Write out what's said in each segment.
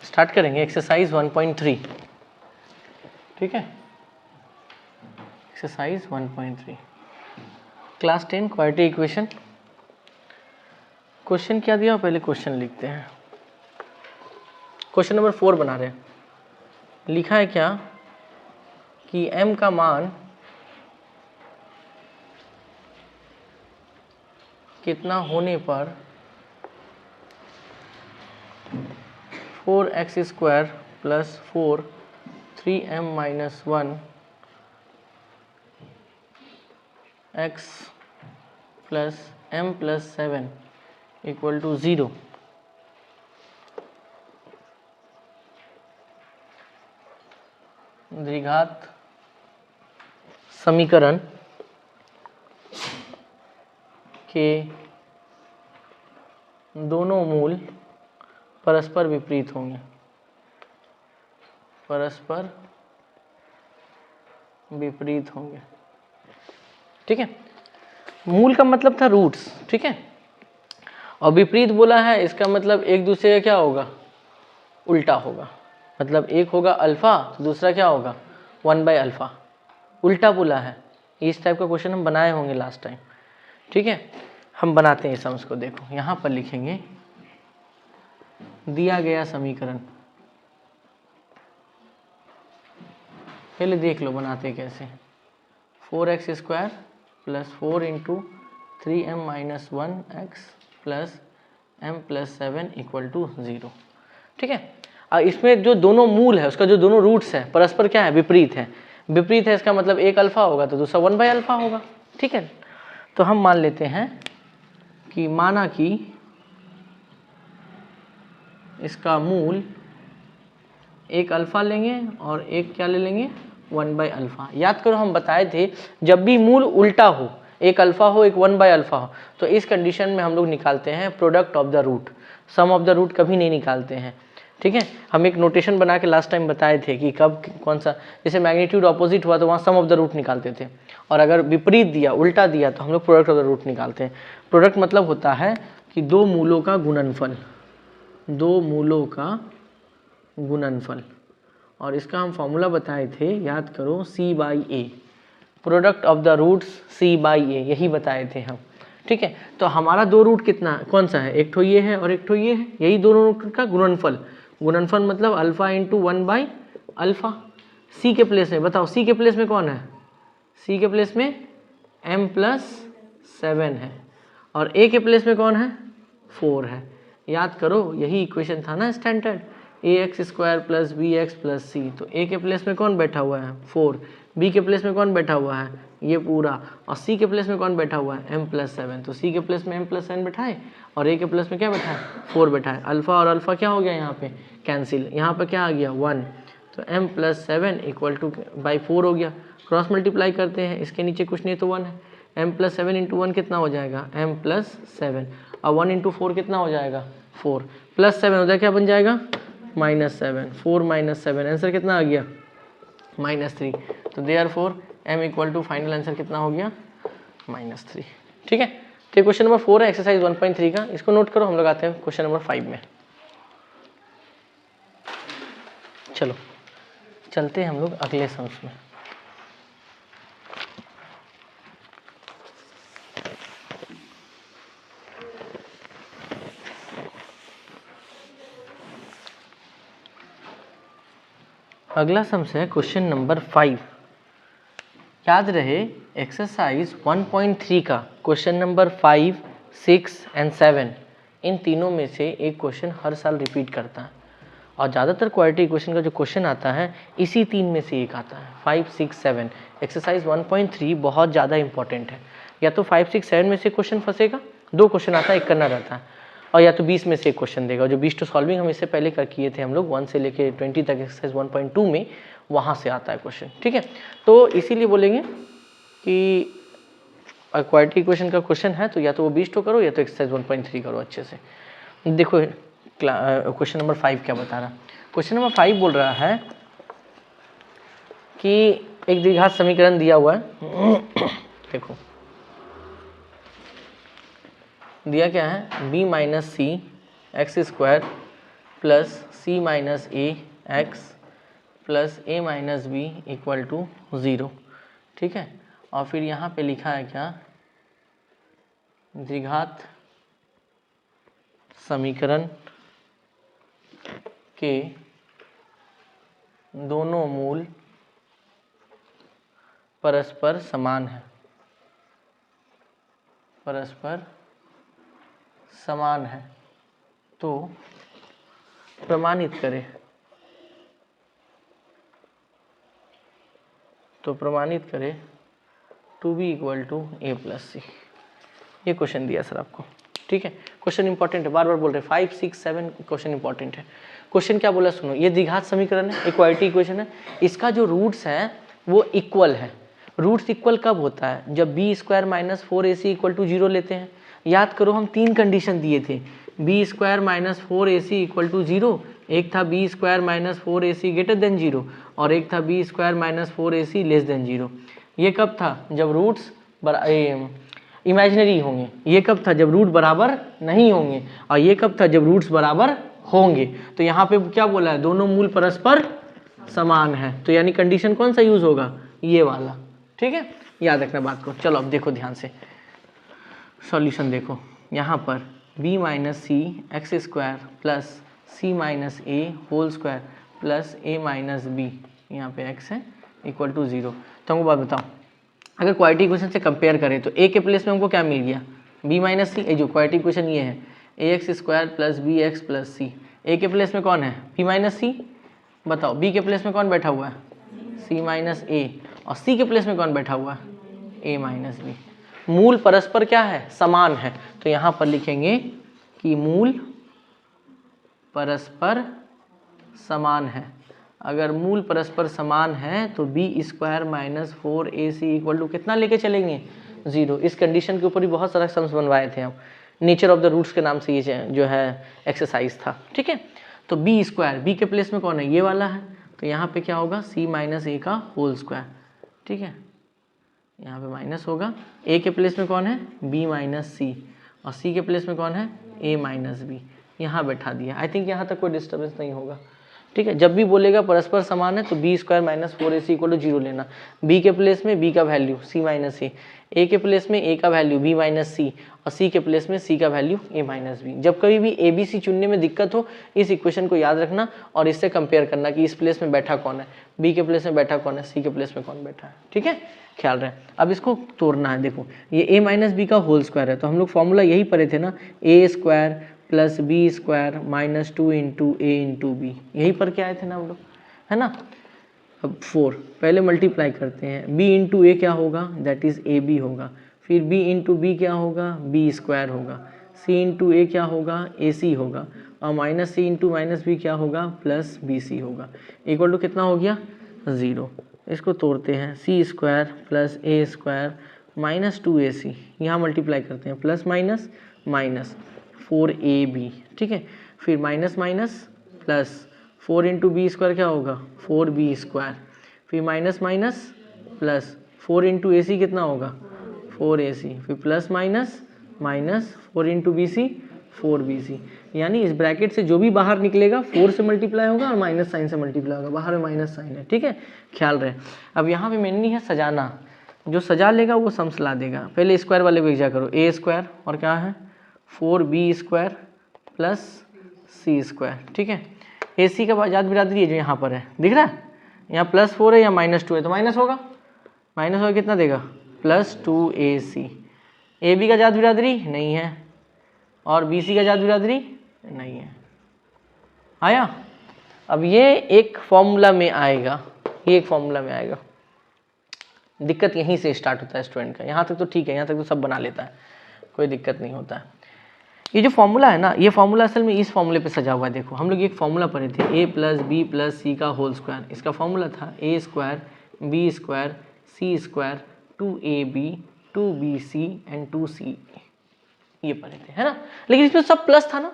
Start करेंगे exercise 1.3। ठीक है, exercise 1.3 class 10 quadratic equation. Question क्या दिया, पहले क्वेश्चन लिखते हैं। क्वेश्चन नंबर 4 बना रहे हैं। लिखा है क्या कि m का मान कितना होने पर 4x² plus 4 3m minus 1 x plus m plus 7 equal to 0। द्विघात समीकरण के दोनों मूल परस्पर विपरीत होंगे। परस्पर विपरीत होंगे। ठीक है, मूल का मतलब था रूट्स। ठीक है, और विपरीत बोला है, इसका मतलब एक दूसरे का क्या होगा, उल्टा होगा। मतलब एक होगा अल्फा तो दूसरा क्या होगा 1/अल्फा, उल्टा बोला है। इस टाइप का क्वेश्चन हम बनाए होंगे लास्ट टाइम। ठीक है, हम बनाते हैं सम्स को। देखो यहाँ पर लिखेंगे दिया गया समीकरण, पहले देख लो बनाते कैसे। 4x² plus 4 into 3m minus 1 x plus m plus 7 equal to 0। ठीक है, और इसमें जो दोनों मूल है उसका जो दोनों रूट्स है परस्पर क्या है, विपरीत है। विपरीत है इसका मतलब एक अल्फा होगा तो दूसरा 1/अल्फा होगा। ठीक है, तो हम मान लेते हैं कि माना कि इसका मूल एक अल्फा लेंगे और एक क्या ले लेंगे 1/अल्फा। याद करो हम बताए थे जब भी मूल उल्टा हो, एक अल्फा हो एक 1/अल्फा हो, तो इस कंडीशन में हम लोग निकालते हैं product of the root. Sum of the root कभी नहीं निकालते हैं। ठीक है, हम एक नोटेशन बना के लास्ट टाइम बताए थे कि कब कौन सा, जैसे मैग्नीट्यूड ऑपोजिट हुआ तो वहाँ सम ऑफ द रूट निकालते थे, और अगर विपरीत दिया उल्टा दिया तो हम लोग प्रोडक्ट ऑफ द रूट निकालते हैं। प्रोडक्ट मतलब होता है कि दो मूलों का गुणनफल, दो मूलों का गुणनफल। और इसका हम फॉर्मूला बताए थे, याद करो, C/A, product of the roots C/A, यही बताए थे हम। ठीक है, तो हमारा दो रूट कितना कौन सा है, एक ठो ये है और एक ठो ये है, यही दोनों रूट का गुणनफल। गुणनफल मतलब अल्फा इंटू 1/अल्फा। C के प्लेस में बताओ, C के प्लेस में कौन है, C के प्लेस में m प्लस 7 है, और A के प्लेस में कौन है 4 है। याद करो यही इक्वेशन था ना standard, ax² plus bx plus c। तो a के प्लेस में कौन बैठा हुआ है 4, b के प्लेस में कौन बैठा हुआ है ये पूरा, और c के प्लेस में कौन बैठा हुआ है m प्लस 7। तो c के प्लेस में m प्लस 7 बैठा है और a के प्लेस में क्या बैठा है 4 बैठा है। अल्फा और अल्फा क्या हो गया यहाँ पे कैंसिल, यहाँ पर क्या आ गया 1, तो m plus 7 equal two by 4 हो गया। क्रॉस मल्टीप्लाई करते हैं, इसके नीचे कुछ नहीं तो 1 है। m प्लस 7 इंटू 1 कितना हो जाएगा m प्लस 7, और 1 इंटू 4 कितना हो जाएगा 4, प्लस 7 हो जाएगा क्या बन जाएगा -7, 4 माइनस 7, आंसर कितना आ गया -3। तो therefore m equal to final answer कितना हो गया -3। ठीक है, तो क्वेश्चन नंबर 4 है एक्सरसाइज 1.3 का, इसको नोट करो। हम लोग आते हैं क्वेश्चन नंबर 5 में। चलो चलते हैं हम लोग अगले सम्स में। अगला सम्स है क्वेश्चन नंबर 5। याद रहे एक्सरसाइज 1.3 का क्वेश्चन नंबर 5, 6 एंड 7, इन तीनों में से एक क्वेश्चन हर साल रिपीट करता है, और ज़्यादातर क्वाड्रेटिक इक्वेशन का जो क्वेश्चन आता है इसी तीन में से एक आता है, 5, 6, 7। एक्सरसाइज 1.3 बहुत ज़्यादा इंपॉर्टेंट है। या तो 5, 6, 7 में से क्वेश्चन फंसेगा, दो क्वेश्चन आता है, एक करना रहता है, और या तो 20 में से एक क्वेश्चन देगा। जो 20 टू सॉल्विंग हम इससे पहले कर किए थे हम लोग 1 से लेके 20 तक एक्सरसाइज 1.2 में, वहाँ से आता है क्वेश्चन। ठीक है, तो इसीलिए बोलेंगे कि क्वाड्रेटिक इक्वेशन का क्वेश्चन है तो या तो वो 20 टू करो या तो एक्सरसाइज 1.3 करो अच्छे से। देखो क्वेश्चन नंबर 5 क्या बता रहा है। क्वेश्चन नंबर 5 बोल रहा है कि एक द्विघात समीकरण दिया हुआ है। देखो दिया क्या है b minus C x² plus C minus A x plus A minus B equal to 0, ठीक है। और फिर यहाँ पे लिखा है क्या, द्विघात समीकरण के दोनों मूल परस्पर समान है, परस्पर समान है, तो प्रमाणित करें, तो प्रमाणित करें two B equal to A plus C. ये क्वेश्चन दिया सर आपको, ठीक है। क्वेश्चन इंपॉर्टेंट है, बार बार बोल रहे, 5, 6, 7 क्वेश्चन इंपॉर्टेंट है। क्वेश्चन क्या बोला सुनो, ये द्विघात समीकरण है, इक्वालिटी इक्वेशन है, इसका जो रूट्स है वो इक्वल है। रूट्स इक्वल कब होता है, जब B square minus 4ac equal to 0 लेते हैं। याद करो हम 3 कंडीशन दिए थे, B square minus 4ac equal to 0, एक था B square minus 4ac greater than 0 और एक था B square minus 4ac less than 0। ये कब था, जब रूट्स इमेजिनरी होंगे। ये कब था, जब रूट बराबर नहीं होंगे। और ये कब था, जब रूट्स बराबर होंगे। तो यहाँ पे क्या बोला है, दोनों मूल परस्पर समान है, तो यानी कंडीशन कौन सा यूज होगा, ये वाला, ठीक है। याद रखना बात को। चलो अब देखो ध्यान से सॉल्यूशन देखो, यहाँ पर b minus C x square plus C minus A whole square plus A minus B, यहाँ पे x है इक्वल टू 0। तो हमको बात बताओ, अगर क्वाड्रेटिक इक्वेशन से कंपेयर करें तो a के प्लेस में हमको क्या मिल गया, b माइनस सी। ये जो क्वाड्रेटिक इक्वेशन ये है ax square plus B x plus C, a के प्लेस में कौन है, b माइनस सी। बताओ b के प्लेस में कौन बैठा हुआ है, c माइनस ए, और c के प्लेस में कौन बैठा हुआ है, a माइनस बी। मूल परस्पर क्या है, समान है। तो यहाँ पर लिखेंगे कि मूल परस्पर समान है। अगर मूल परस्पर समान है तो B square minus 4ac equal to कितना लेके चलेंगे, 0। इस कंडीशन के ऊपर भी बहुत सारा सम्स बनवाए थे हम, नेचर ऑफ द रूट्स के नाम से ये जो है एक्सरसाइज था, ठीक है। तो बी स्क्वायर, बी के प्लेस में कौन है, ये वाला है, तो यहाँ पे क्या होगा, c माइनस ए का होल स्क्वायर, ठीक है। यहाँ पे माइनस होगा, a के प्लेस में कौन है, b माइनस सी, और c के प्लेस में कौन है, a माइनस बी। यहाँ बैठा दिया। आई थिंक यहाँ तक कोई डिस्टर्बेंस नहीं होगा, ठीक है। जब भी बोलेगा परस्पर समान है तो B square minus 4ac equal to 0 लेना। b के प्लेस में b का वैल्यू c माइनस ए के प्लेस में a का वैल्यू b माइनस सी, और c के प्लेस में c का वैल्यू a माइनस बी। जब कभी भी a b c चुनने में दिक्कत हो, इस इक्वेशन को याद रखना और इससे कंपेयर करना कि इस प्लेस में बैठा कौन है, b के प्लेस में बैठा कौन है, c के प्लेस में कौन बैठा है, ठीक है। ख्याल रहे। अब इसको तोड़ना है, देखो ये a माइनस बी का होल स्क्वायर है, तो हम लोग फॉर्मूला यही पढ़े थे ना, a square plus B square minus 2 into A into B, यही पढ़ के आए थे ना हम लोग, है ना। अब 4 पहले मल्टीप्लाई करते हैं, b इंटू ए क्या होगा, दैट इज ए बी होगा, फिर b इंटू बी क्या होगा, बी स्क्वायर होगा, c इंटू ए क्या होगा, ए सी होगा, और माइनस सी इंटू माइनस बी क्या होगा, प्लस बी सी होगा, इक्वल टू कितना हो गया, 0। इसको तोड़ते हैं, सी स्क्वायर प्लस ए स्क्वायर माइनस 2ac, यहाँ मल्टीप्लाई करते हैं, प्लस माइनस माइनस 4ab, ठीक है। फिर minus minus plus 4 into B square क्या होगा, 4b स्क्वायर, फिर minus minus plus 4 into A C कितना होगा, 4ac, फिर plus minus minus 4 into B C 4bc। यानी इस ब्रैकेट से जो भी बाहर निकलेगा 4 से मल्टीप्लाई होगा और माइनस साइन से मल्टीप्लाई होगा, बाहर में माइनस साइन है, ठीक है। ख्याल रहे। अब यहाँ पे मेनली है सजाना, जो सजा लेगा वो सम्स ला देगा। पहले स्क्वायर वाले को एग्जा करो, a स्क्वायर और क्या है 4b square plus C square, ठीक है। ए सी का जात बिरादरी है जो यहाँ पर है, दिख रहा है, यहाँ प्लस 4 है या माइनस 2 है, तो माइनस होगा, माइनस होगा कितना देगा, प्लस 2ac। ए बी का जात बिरादरी नहीं है और बी सी का जात बिरादरी नहीं है, आया। अब ये एक फॉर्मूला में आएगा, ये एक फॉर्मूला में आएगा। दिक्कत यहीं से स्टार्ट होता है स्टूडेंट का, यहाँ तक तो ठीक है, यहाँ तक तो सब बना लेता है, कोई दिक्कत नहीं होता है। ये जो फॉर्मूला है ना, ये फॉर्मूला असल में इस फॉर्मूले पे सजा हुआ है। देखो हम लोग एक फॉर्मूला पढ़े थे, a plus B plus C का होल स्क्वायर, इसका फॉर्मूला था a square B square C square 2ab 2bc and 2c, ये पढ़े थे, है ना। लेकिन इसमें सब प्लस था ना,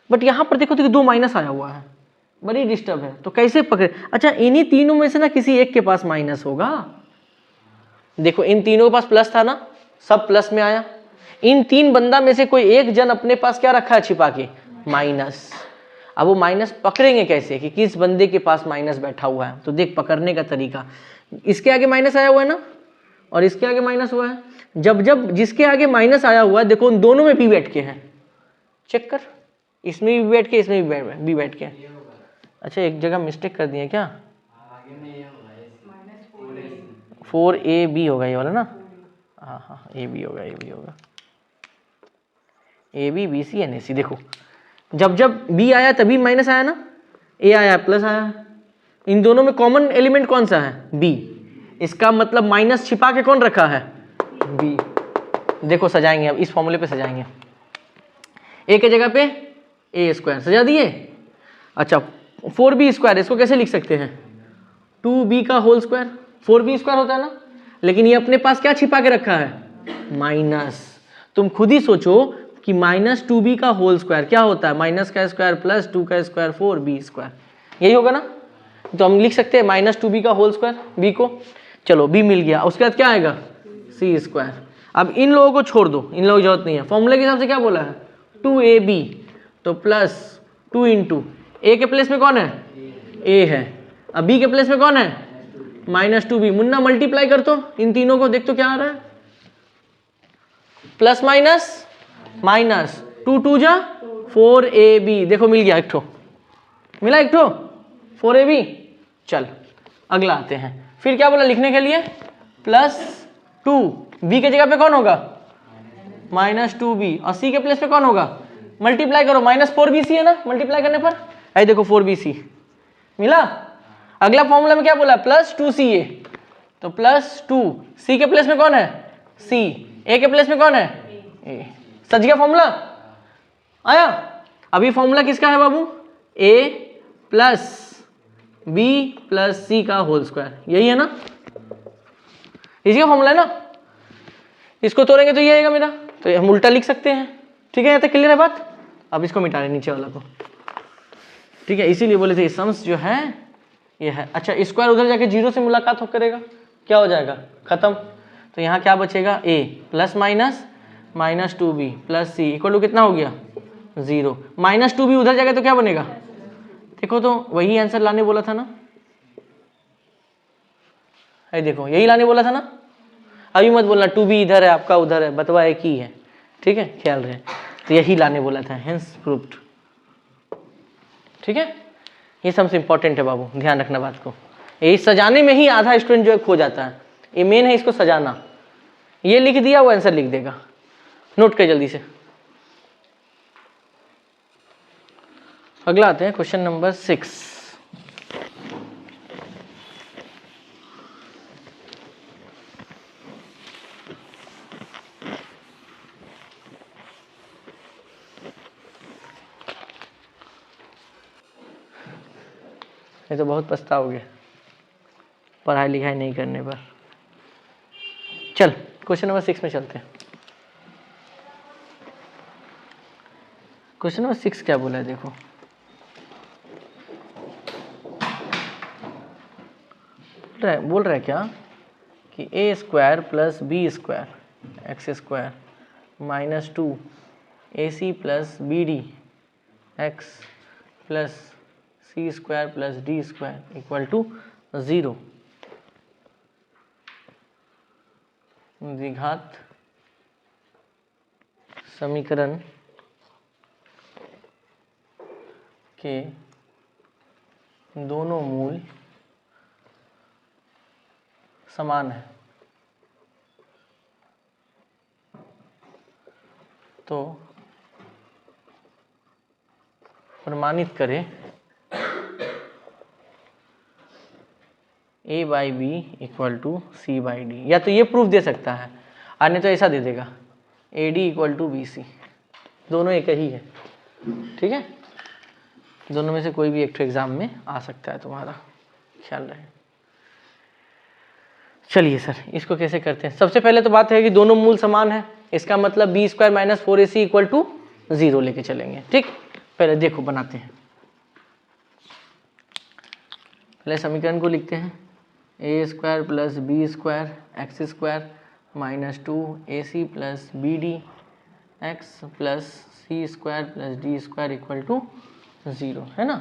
बट यहाँ पर देखो तो 2 माइनस आया हुआ है, बड़ी डिस्टर्ब है, तो कैसे पकड़े। अच्छा इन्हीं तीनों में से ना किसी एक के पास माइनस होगा। देखो इन तीनों के पास प्लस था ना, सब प्लस में आया। इन 3 बंदा में से कोई एक जन अपने पास क्या रखा है छिपा के, माइनस। अब वो माइनस पकड़ेंगे कैसे कि किस बंदे के पास माइनस बैठा हुआ है, तो देख पकड़ने का तरीका, इसके आगे माइनस आया हुआ है ना और इसके आगे माइनस हुआ है, जब जब जिसके आगे माइनस आया हुआ है देखो उन दोनों में बी बैठ के हैं, चेक कर, इसमें भी बैठ के इसमें भी बैठ के। अच्छा एक जगह मिस्टेक कर दिए क्या, 4ab होगा ये वाला ना, हाँ हाँ ab होगा, ab होगा, ab bc एंड ac। देखो जब जब b आया तभी माइनस आया ना, a आया प्लस आया, इन दोनों में कॉमन एलिमेंट कौन सा है, b, इसका मतलब माइनस छिपा के कौन रखा है, b। देखो सजाएंगे, अब इस फॉर्मूले पे सजाएंगे, a के जगह पे a स्क्वायर सजा दिए। अच्छा 4b स्क्वायर इसको कैसे लिख सकते हैं, 2b का होल स्क्वायर, 4b स्क्वायर होता है ना, लेकिन ये अपने पास क्या छिपा के रखा है, माइनस। तुम खुद ही सोचो कि माइनस 2b का होल स्क्वायर क्या होता है, माइनस का स्क्वायर प्लस 2 का स्क्वायर 4b स्क्वायर, यही होगा ना। तो हम लिख सकते हैं माइनस 2b का होल स्क्वायर b को, चलो b मिल गया, उसके बाद क्या आएगा c स्क्वायर। अब इन लोगों को छोड़ दो, इन लोगों की जरूरत नहीं है, फॉर्मूले के हिसाब से क्या बोला है 2ab, तो प्लस 2 इंटू ए के प्लेस में कौन है a है, अब b के प्लेस में कौन है माइनस 2b। मुन्ना मल्टीप्लाई कर तो इन तीनों को, देख तो क्या आ रहा है, प्लस माइनस माइनस 2 2 जा 4ab, देखो मिल गया एक ठो, मिला एक ठो 4ab। चल अगला आते हैं, फिर क्या बोला लिखने के लिए, प्लस 2, b के जगह पे कौन होगा माइनस 2b, और c के प्लेस पे कौन होगा, मल्टीप्लाई करो, माइनस 4bc है ना, मल्टीप्लाई करने पर आई देखो 4bc मिला। अगला फॉर्मूला में क्या बोला प्लस 2ca, तो प्लस 2, c के प्लेस में कौन है c, a के प्लेस में कौन है a, सज गया फॉर्मूला आया। अभी फॉर्मूला किसका है बाबू, a plus b plus c का होल स्क्वायर, यही है ना, इसी का फॉर्मूला है ना, इसको तोड़ेंगे तो ये आएगा मेरा, तो हम उल्टा लिख सकते हैं, ठीक है, यहाँ तक क्लियर है बात। अब इसको मिटा रहे नीचे वाला को, ठीक है, इसीलिए बोले थे सम्स जो है ये है। अच्छा स्क्वायर उधर जाके जीरो से मुलाकात हो करेगा, क्या हो जाएगा खत्म, तो यहाँ क्या बचेगा a plus minus minus 2b plus c equal to कितना हो गया 0, माइनस 2b उधर जाएगा तो क्या बनेगा, देखो तो वही आंसर लाने बोला था ना, है देखो यही लाने बोला था ना, अभी मत बोलना 2b इधर है आपका उधर है, बतवा एक ही है, ठीक है ख्याल रहे, तो यही लाने बोला था, हेंस प्रूव्ड, ठीक है। ये सबसे इंपॉर्टेंट है बाबू, ध्यान रखना बात को, ये सजाने में ही आधा स्टूडेंट जो है खो जाता है, ये मेन है इसको सजाना, ये लिख दिया वो आंसर लिख देगा, नोट कर जल्दी से। अगला आते हैं क्वेश्चन नंबर 6, ये तो बहुत पछताओगे पढ़ाई लिखाई नहीं करने पर। चल क्वेश्चन नंबर 6 में चलते हैं। क्वेश्चन नंबर 6 क्या बोला है देखो, बोल रहा है क्या कि a square plus B square x square minus 2 ac plus B D x plus C square plus D square equal to 0, द्विघात समीकरण के दोनों मूल समान है, तो प्रमाणित करें a by B equal to C by D, या तो ये प्रूफ दे सकता है और नहीं तो ऐसा दे देगा A D equal to B C, दोनों एक ही है, ठीक है, दोनों में से कोई भी एक एग्जाम में आ सकता है तुम्हारा, ख्याल रहे। चलिए सर इसको कैसे करते हैं, सबसे पहले तो बात है कि दोनों मूल समान है, इसका मतलब B square minus 4ac equal to 0 लेके चलेंगे, ठीक। पहले देखो बनाते हैं, पहले समीकरण को लिखते हैं, A square plus B square x square minus 2ac plus B D x plus C square plus D square equal to 0, है ना।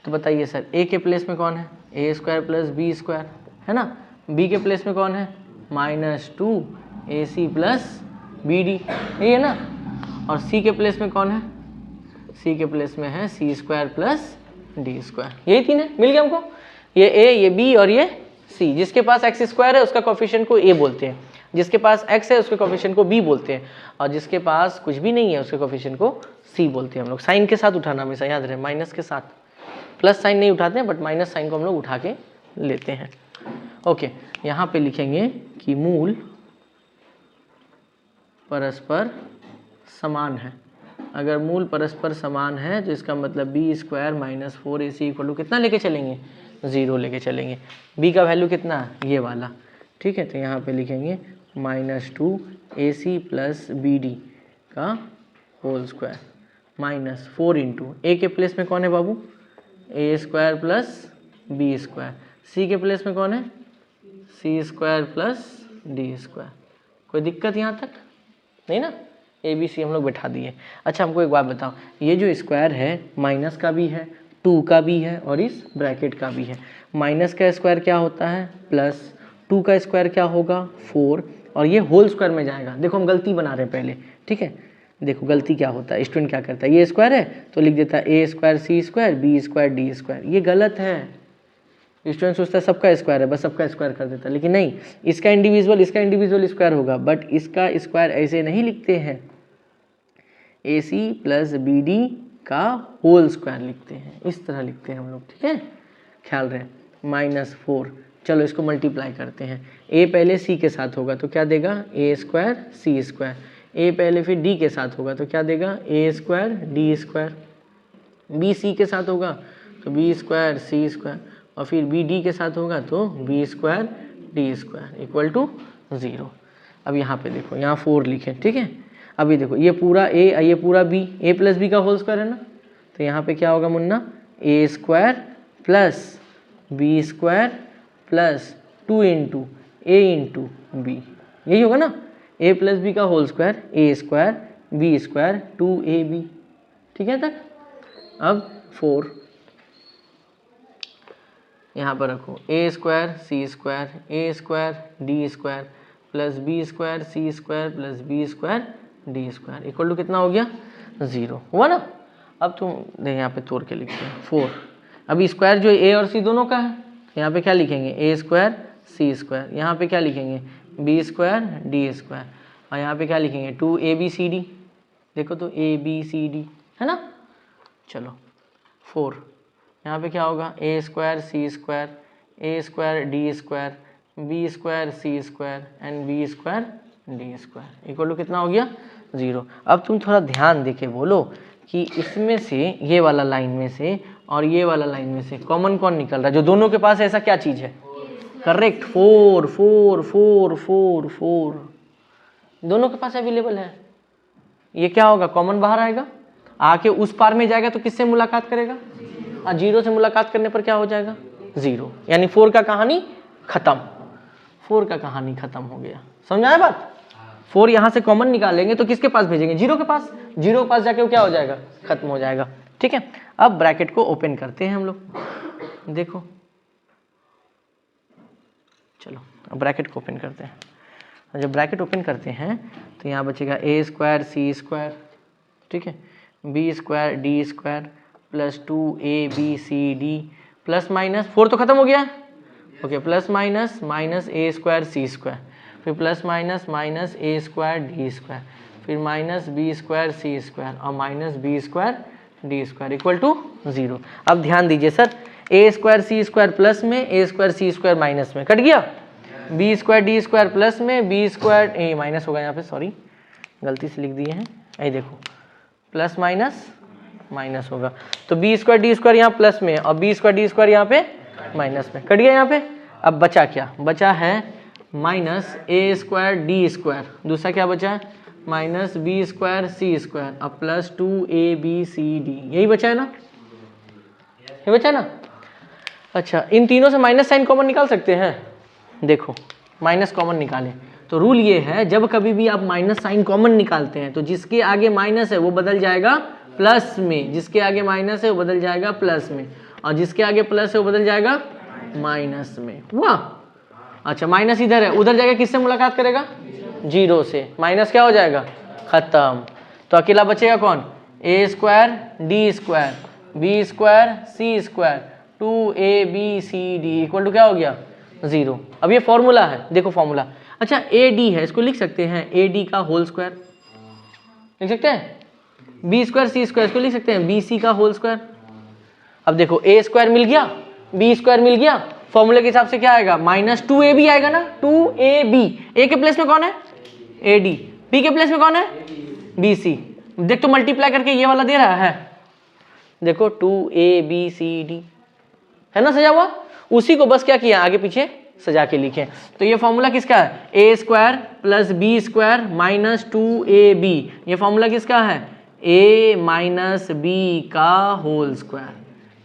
तो बताइए सर a के प्लेस में कौन है, A square plus B square, है ना। b के प्लेस में कौन है, -2ac प्लस bd, यही है ना। और c के प्लेस में कौन है, c के प्लेस में है c square plus D square, यही तीन है। मिल गया हमको, ये a, ये b और ये c। जिसके पास x स्क्वायर है उसका कोफिशिएंट को a बोलते हैं, जिसके पास x है उसके कोफिशिएंट को b बोलते हैं, और जिसके पास कुछ भी नहीं है उसके कोफिशिएंट को c बोलते हैं हम लोग। साइन के साथ उठाना हमेशा याद रहे, माइनस के साथ, प्लस साइन नहीं उठाते हैं बट माइनस साइन को हम लोग उठा के लेते हैं। ओके, यहाँ पे लिखेंगे कि मूल परस्पर समान है। अगर मूल परस्पर समान है तो इसका मतलब B square minus 4ac equal to कितना लेके चलेंगे, 0 लेके चलेंगे। b का वैल्यू कितना है, ये वाला, ठीक है। तो यहाँ पे लिखेंगे -2ac प्लस bd का होल स्क्वायर माइनस 4 इंटू ए के प्लेस में कौन है बाबू, ए स्क्वायर प्लस बी स्क्वायर, सी के प्लेस में कौन है, सी स्क्वायर प्लस डी स्क्वायर। कोई दिक्कत यहाँ तक नहीं ना, ए बी सी हम लोग बैठा दिए। अच्छा हमको एक बात बताओ, ये जो स्क्वायर है माइनस का भी है, 2 का भी है और इस ब्रैकेट का भी है। माइनस का स्क्वायर क्या होता है प्लस, 2 का स्क्वायर क्या होगा 4, और ये होल स्क्वायर में जाएगा। देखो हम गलती बना रहे हैं पहले, ठीक है। देखो गलती क्या होता है, स्टूडेंट क्या करता है, ये स्क्वायर है तो लिख देता है A square C square B square D square. ये गलत है, स्टूडेंट सोचता है सबका स्क्वायर है, बस सबका स्क्वायर कर देता है, लेकिन नहीं, इसका इंडिविजुअल स्क्वायर होगा, बट इसका स्क्वायर ऐसे नहीं लिखते हैं, ए सी प्लस बी डी का होल स्क्वायर लिखते हैं, इस तरह लिखते हैं हम लोग, ठीक है, ख्याल रहे। -4, चलो इसको मल्टीप्लाई करते हैं। ए पहले सी के साथ होगा तो क्या देगा, ए स्क्वायर सी स्क्वायर। ए पहले फिर डी के साथ होगा तो क्या देगा, A square D square. B C के साथ होगा तो बी स्क्वायर सी स्क्वायर, और फिर बी डी के साथ होगा तो B square D square equal to 0। अब यहाँ पे देखो, यहाँ 4 लिखे, ठीक है। अभी देखो ये पूरा ए, ये पूरा बी, ए प्लस बी का होल स्क्वायर है ना, तो यहाँ पे क्या होगा मुन्ना, A square plus B square plus 2 into A into B, यही होगा ना। ए प्लस बी का whole square, A square B square 2ab, ठीक है तक। अब 4 यहाँ पर रखो, A square C square A square D square plus B square C square plus B square D square equal to कितना हो गया, 0 हुआ ना। अब तुम देख यहाँ पे तोड़ के लिखते हैं 4। अभी स्क्वायर जो ए और सी दोनों का है, यहाँ पे क्या लिखेंगे, ए स्क्वायर सी स्क्वायर, यहाँ पे क्या लिखेंगे, बी स्क्वायर डी स्क्वायर, और यहाँ पे क्या लिखेंगे 2abcd। देखो तो abcd है ना। चलो 4, यहाँ पे क्या होगा, A square C square A square D square B square C square and B square D square equal to कितना हो गया, 0। अब तुम थोड़ा ध्यान देके बोलो कि इसमें से, ये वाला लाइन में से और ये वाला लाइन में से कॉमन कौन निकल रहा है, जो दोनों के पास ऐसा क्या चीज़ है, करेक्ट, 4 4 4 4 4 दोनों के पास अवेलेबल है। ये क्या होगा, कॉमन बाहर आएगा, आके उस पार में जाएगा तो किससे मुलाकात करेगा, 0 से मुलाकात करने पर क्या हो जाएगा, 0। यानी 4 का कहानी खत्म, 4 का कहानी खत्म हो गया। समझ आया बात। 4 यहाँ से कॉमन निकालेंगे तो किसके पास भेजेंगे, 0 के पास, 0 के पास जाके वो क्या हो जाएगा, खत्म हो जाएगा, ठीक है। अब ब्रैकेट को ओपन करते हैं हम लोग, देखो चलो अब ब्रैकेट को ओपन करते हैं। जब ब्रैकेट ओपन करते हैं तो यहाँ बचेगा ए स्क्वायर सी स्क्वायर, ठीक है, B square D square plus 2abcd plus minus 4 तो खत्म हो गया, okay, plus minus minus A square C square, फिर plus minus minus A square D square, फिर minus B square C square और minus B square D square equal to 0। अब ध्यान दीजिए sir, A square C square plus में, A square C square minus में, कट गया, B square D square plus में, बी स्क्वायर ए माइनस होगा, यहाँ पे सॉरी गलती से लिख दिए हैं, ये देखो प्लस माइनस माइनस होगा, तो बी स्क्वायर डी स्क्वायर यहाँ प्लस में और बी स्क्वायर डी स्क्वायर यहाँ पे माइनस में, कट गया यहाँ पे। अब बचा क्या, बचा है minus A square D square, दूसरा क्या बचा है minus B square C square और प्लस 2abcd, यही बचा है ना, ये बचा है ना। अच्छा, इन तीनों से माइनस साइन कॉमन निकाल सकते हैं, देखो माइनस कॉमन निकालें तो रूल ये है, जब कभी भी आप माइनस साइन कॉमन निकालते हैं तो जिसके आगे माइनस है वो बदल जाएगा प्लस में, जिसके आगे माइनस है वो बदल जाएगा प्लस में, और जिसके आगे प्लस है वो बदल जाएगा माइनस में। हुआ? अच्छा, माइनस इधर है, उधर जाके किससे मुलाकात करेगा? 0 से। माइनस क्या हो जाएगा? खत्म। तो अकेला बचेगा कौन? a square D square B square C square 2abcd equal to क्या हो गया? 0। अब ये फॉर्मूला है, देखो फॉर्मूला। अच्छा, ए डी है, इसको लिख सकते हैं ए डी का होल स्क्वायर, लिख सकते हैं। बी स्क्वायर सी स्क्वायर, इसको लिख सकते हैं बी सी का होल स्क्वायर। अब देखो ए स्क्वायर मिल गया, बी स्क्वायर मिल गया, फॉर्मूले के हिसाब से क्या आएगा? -2ab आएगा ना, 2ab। ए के प्लेस में कौन है? A D. बी के प्लेस में कौन है? B C. देख तो मल्टीप्लाई करके ये वाला दे रहा है, देखो 2abcd है ना सजा हुआ। उसी को बस क्या किया, आगे पीछे सजा के लिखे। तो ये फॉर्मूला किसका है? a square plus B square minus 2ab। ये फॉर्मूला किसका है? a माइनस बी का होल स्क्वायर,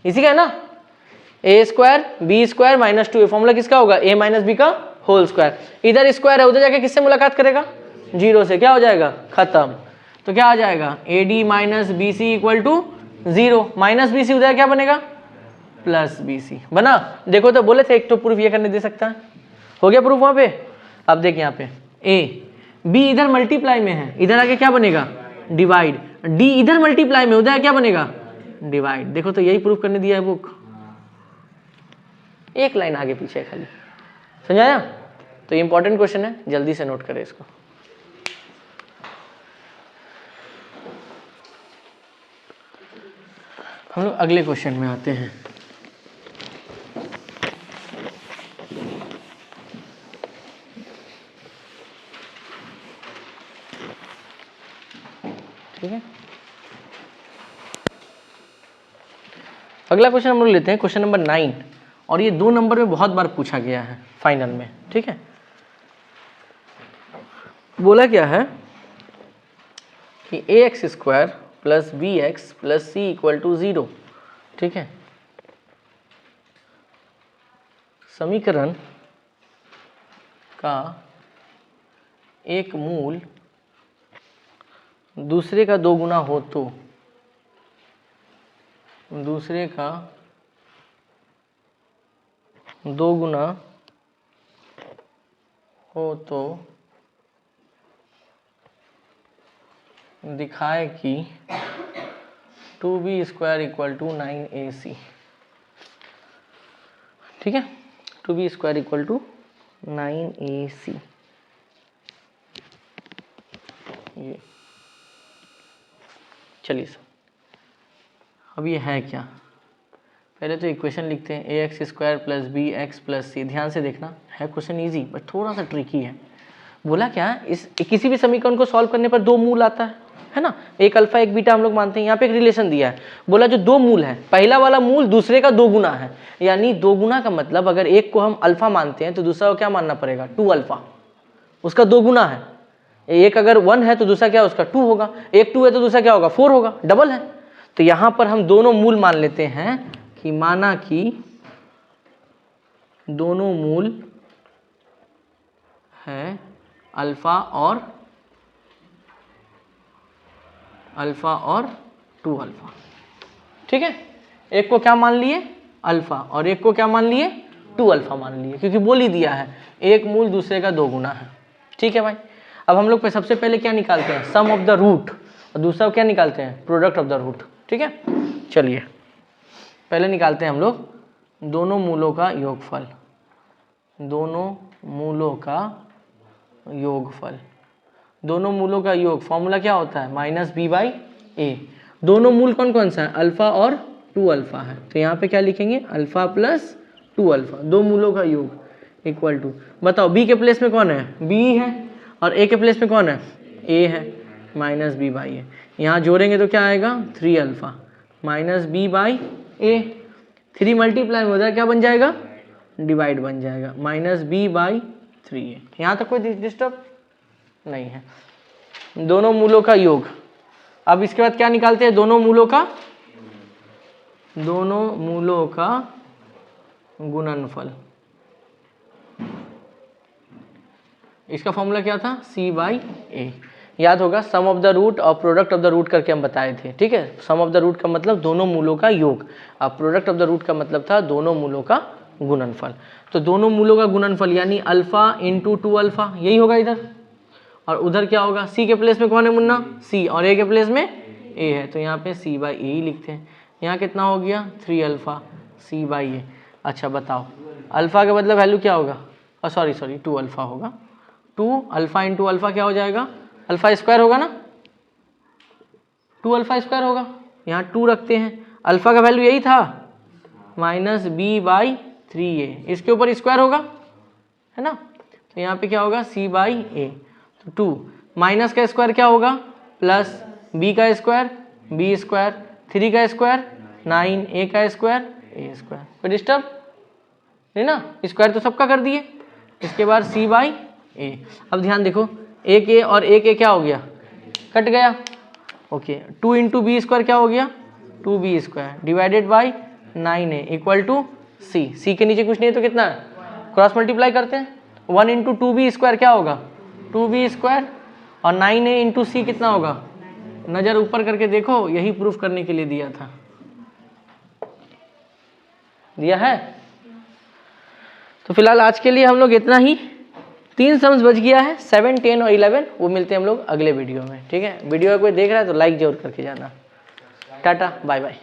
इसी का है ना। a square B square minus 2, formula किसका होगा? a माइनस बी का होल स्क्वायर। इधर स्क्वायर है, उधर जाके किससे मुलाकात करेगा? 0 से। क्या हो जाएगा? खत्म। तो क्या आ जाएगा? A D minus B C equal to 0। Minus B C उधर क्या बनेगा? प्लस बी सी बना। देखो तो बोले थे एक तो प्रूफ ये करने दे सकता है, हो गया प्रूफ वहां पे। अब देख यहाँ पे ए बी इधर मल्टीप्लाई में है, इधर आके क्या बनेगा? डिवाइड। डी इधर मल्टीप्लाई में, उधर क्या बनेगा? डिवाइड। देखो तो यही प्रूफ करने दिया है बुक, एक लाइन आगे पीछे खाली, समझाया? तो ये इंपॉर्टेंट क्वेश्चन है, जल्दी से नोट करें इसको। हम लोग अगले क्वेश्चन में आते हैं। ठीक है, अगला क्वेश्चन हम लोग लेते हैं, क्वेश्चन नंबर 9। और ये 2 नंबर में बहुत बार पूछा गया है फाइनल में। ठीक है, बोला क्या है कि ax square plus B x plus C equal to 0। ठीक है, समीकरण का एक मूल दूसरे का 2 गुना हो तो दूसरे का 2 गुना हो तो दिखाए कि 2b square equal to 9ac। ठीक है, 2b square equal to 9ac। ये चलिए सर, अब ये है क्या? पहले तो इक्वेशन लिखते हैं, A X square plus B x plus C. ध्यान से देखना, है क्वेश्चन इजी बट थोड़ा सा ट्रिकी है। बोला क्या, इस किसी भी समीकरण को सॉल्व करने पर 2 मूल आता है ना, एक अल्फा एक बीटा हम लोग मानते हैं। यहाँ पे एक रिलेशन दिया है, बोला जो 2 मूल है, पहला वाला मूल दूसरे का 2 गुना है। यानी 2 गुना का मतलब अगर एक को हम अल्फा मानते हैं तो दूसरा को क्या मानना पड़ेगा? 2 अल्फा, उसका 2 गुना है। एक अगर 1 है तो दूसरा क्या उसका 2 होगा, एक 2 है तो दूसरा क्या होगा? 4 होगा, डबल है। तो यहाँ पर हम दोनों मूल मान लेते हैं कि माना कि दोनों मूल है अल्फा और 2 अल्फा। ठीक है, एक को क्या मान लिए? अल्फा, और एक को क्या मान लिए? 2 अल्फा मान लिए, क्योंकि बोल ही दिया है एक मूल दूसरे का 2 गुना है। ठीक है भाई, अब हम लोग पे सबसे पहले क्या निकालते हैं? सम ऑफ द रूट, और दूसरा क्या निकालते हैं? Product of the root. ठीक है, चलिए पहले निकालते हैं हम लोग दोनों मूलों का योगफल। दोनों मूलों का योगफल, दोनों मूलों का योग फॉर्मूला क्या होता है? -b/a। दोनों मूल कौन कौन सा है? अल्फा और 2 अल्फा है। तो यहाँ पे क्या लिखेंगे? अल्फा प्लस 2 अल्फा, 2 मूलों का योग इक्वल टू, बताओ b के प्लेस में कौन है? b है, और a के प्लेस में कौन है? a है, -b/a। यहाँ जोड़ेंगे तो क्या आएगा? 3 अल्फा -b/a। 3 मल्टीप्लाई में उधर क्या बन जाएगा? डिवाइड बन जाएगा, -b/3a। यहाँ तक कोई डिस्टर्ब नहीं है। दोनों मूलों का योग। अब इसके बाद क्या निकालते हैं? दोनों मूलों का गुणनफल। इसका फॉर्मूला क्या था? c/a। याद होगा सम ऑफ द रूट और प्रोडक्ट ऑफ द रूट करके हम बताए थे, ठीक है। सम ऑफ द रूट का मतलब दोनों मूलों का योग, और प्रोडक्ट ऑफ द रूट का मतलब था दोनों मूलों का गुणनफल। तो दोनों मूलों का गुणनफल यानी अल्फा इंटू 2 अल्फा, यही होगा इधर, और उधर क्या होगा, सी के प्लेस में कौन है मुन्ना, सी, और ए के प्लेस में ए है, तो यहाँ पे सी बाई ए ही लिखते हैं। यहाँ कितना हो गया 3 अल्फा सी बाई ए। अच्छा बताओ अल्फा का मतलब वैल्यू क्या होगा, सॉरी 2 अल्फा होगा, 2 अल्फा इंटू अल्फा क्या हो जाएगा, अल्फा स्क्वायर होगा ना, 2 अल्फा स्क्वायर होगा, यहाँ 2 रखते हैं, अल्फा का वैल्यू यही था माइनस बी बाई 3a, इसके ऊपर स्क्वायर होगा है ना, तो यहाँ पे क्या होगा सी बाई ए, तो 2 माइनस का स्क्वायर क्या होगा प्लस बी का स्क्वायर बी स्क्वायर, 3 का स्क्वायर 9, ए का स्क्वायर ए स्क्वायर, कोई डिस्टर्ब नहीं ना, स्क्वायर तो सबका कर दिए। इसके बाद सी बाई ए, अब ध्यान देखो एक ए और एक ए क्या हो गया, कट गया, ओके 2 इंटू बी स्क्वायर क्या हो गया 2b square divided by 9a equal to C, C के नीचे कुछ नहीं है तो कितना है, क्रॉस मल्टीप्लाई करते हैं, 1 इंटू 2b स्क्वायर क्या होगा 2b स्क्वायर, और 9a इंटू सी कितना होगा, नज़र ऊपर करके देखो, यही प्रूफ करने के लिए दिया था, दिया है। तो फिलहाल आज के लिए हम लोग इतना ही, 3 सम्स बच गया है 7, 10 और 11, वो मिलते हैं हम लोग अगले वीडियो में, ठीक है। वीडियो कोई देख रहा है तो लाइक जरूर करके जाना। Tata bye bye.